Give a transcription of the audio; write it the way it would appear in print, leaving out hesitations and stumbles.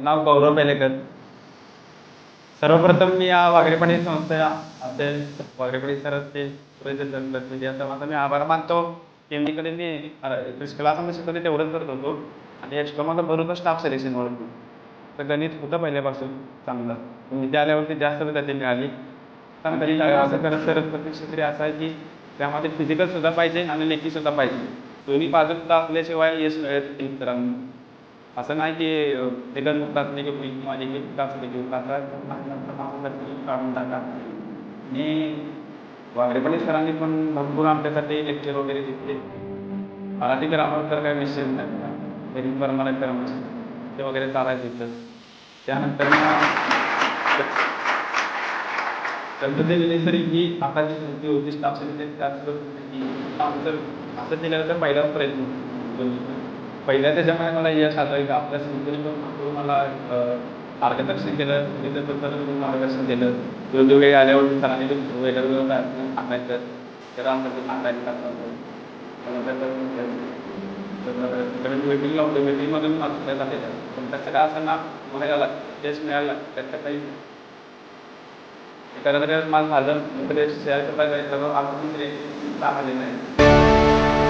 नाव गौरव पेलेकर. सर्वप्रथम मी या वाघरेपणी संस्था आपले वाघरेपणी सरांचे प्रतिनिधी असं माझा मी आभार मानतो. त्यांनीकडे मी क्लासमध्ये शिकवले तेवढंच करत होतो आणि एक्स्ट्रा माझा बरोबर स्टाफ सिलेक्शन होतो. तर गणित होतं पहिल्यापासून चांगलं. विद्यालयावरती जास्त गती मिळाली. पण तरी असं करत करत प्रत्यक्ष तरी असं आहे की त्यामध्ये फिजिकलसुद्धा पाहिजे आणि लेखीसुद्धा पाहिजे. दोन्ही बाजूला असल्याशिवाय यश मिळत नाही मित्रांनो. असं नाही की लेखन मुक्तात नाही की माझी असले की काढून टाका. आणि वाघरेपणी सरांनी पण भरपूर आमच्यासाठी लेक्चर वगैरे दिले. मराठी ग्रामर तर काही विषय नाही. तरी मराठी ग्रामर ते वगैरे चालायचं इथं. त्यानंतर पद्धतीने तरी ही आता जी संधी होती स्टाफ असं केलं तर पहिलाच प्रयत्न पहिल्या त्याच्यामुळे मला यश आलं की आपल्या संस्थेने मला मार्गदर्शन केलं त्याच्याबद्दल मार्गदर्शन केलं वेगवेगळे आल्यावर सरांनी वेगवेगळं सांगायचं रामसाठी सांगायचं वेटिंग लावलं वेटिंगमधून झालेलं पण त्याचं काय असं ना म्हणायला यश मिळालं त्याचं काही एखाद्या माझं झालं शेअर करता आलेलं आहे.